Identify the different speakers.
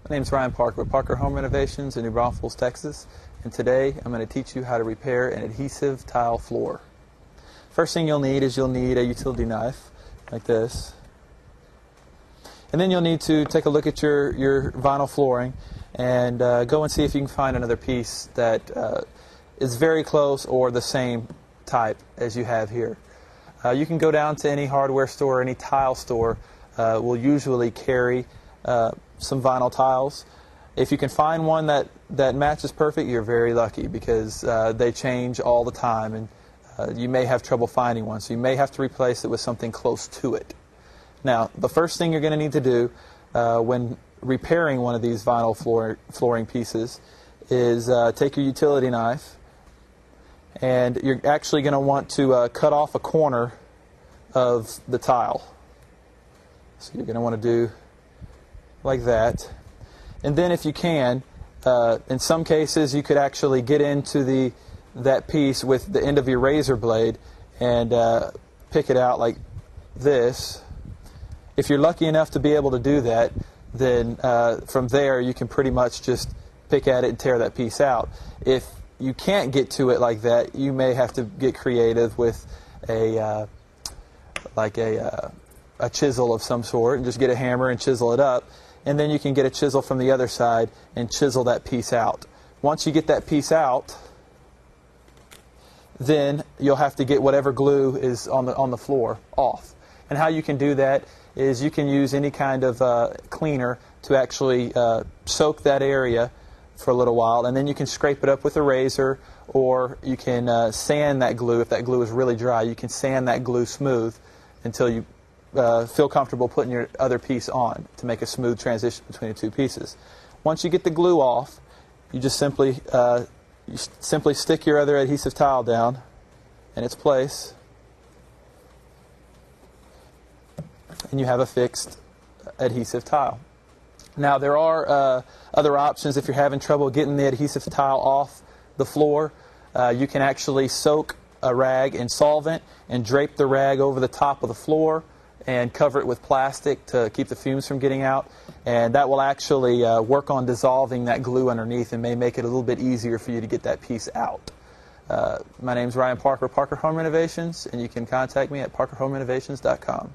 Speaker 1: My name is Ryan Parker with Parker Home Renovations in New Braunfels, Texas, and today I'm going to teach you how to repair an adhesive tile floor. First thing you'll need is a utility knife like this, and then you'll need to take a look at your vinyl flooring and go and see if you can find another piece that is very close or the same type as you have here. You can go down to any hardware store, any tile store will usually carry some vinyl tiles. If you can find one that matches perfect, you're very lucky, because they change all the time, and you may have trouble finding one, so you may have to replace it with something close to it. Now, the first thing you're going to need to do when repairing one of these vinyl flooring pieces is take your utility knife, and you're actually going to want to cut off a corner of the tile. So you're going to want to do like that. And then if you can, in some cases you could actually get into that piece with the end of your razor blade and pick it out like this. If you're lucky enough to be able to do that, then from there you can pretty much just pick at it and tear that piece out. If you can't get to it like that, you may have to get creative with a chisel of some sort, and just get a hammer and chisel it up, and then you can get a chisel from the other side and chisel that piece out. Once you get that piece out, then you'll have to get whatever glue is on the floor off. And how you can do that is you can use any kind of cleaner to actually soak that area for a little while, and then you can scrape it up with a razor, or you can sand that glue. If that glue is really dry, you can sand that glue smooth until you feel comfortable putting your other piece on to make a smooth transition between the two pieces. Once you get the glue off, you just simply stick your other adhesive tile down in its place, and you have a fixed adhesive tile. Now, there are other options. If you're having trouble getting the adhesive tile off the floor, you can actually soak a rag in solvent and drape the rag over the top of the floor and cover it with plastic to keep the fumes from getting out, and that will actually work on dissolving that glue underneath and may make it a little bit easier for you to get that piece out. My name is Ryan Parker, Parker Home Renovations, and you can contact me at parkerhomerenovations.com.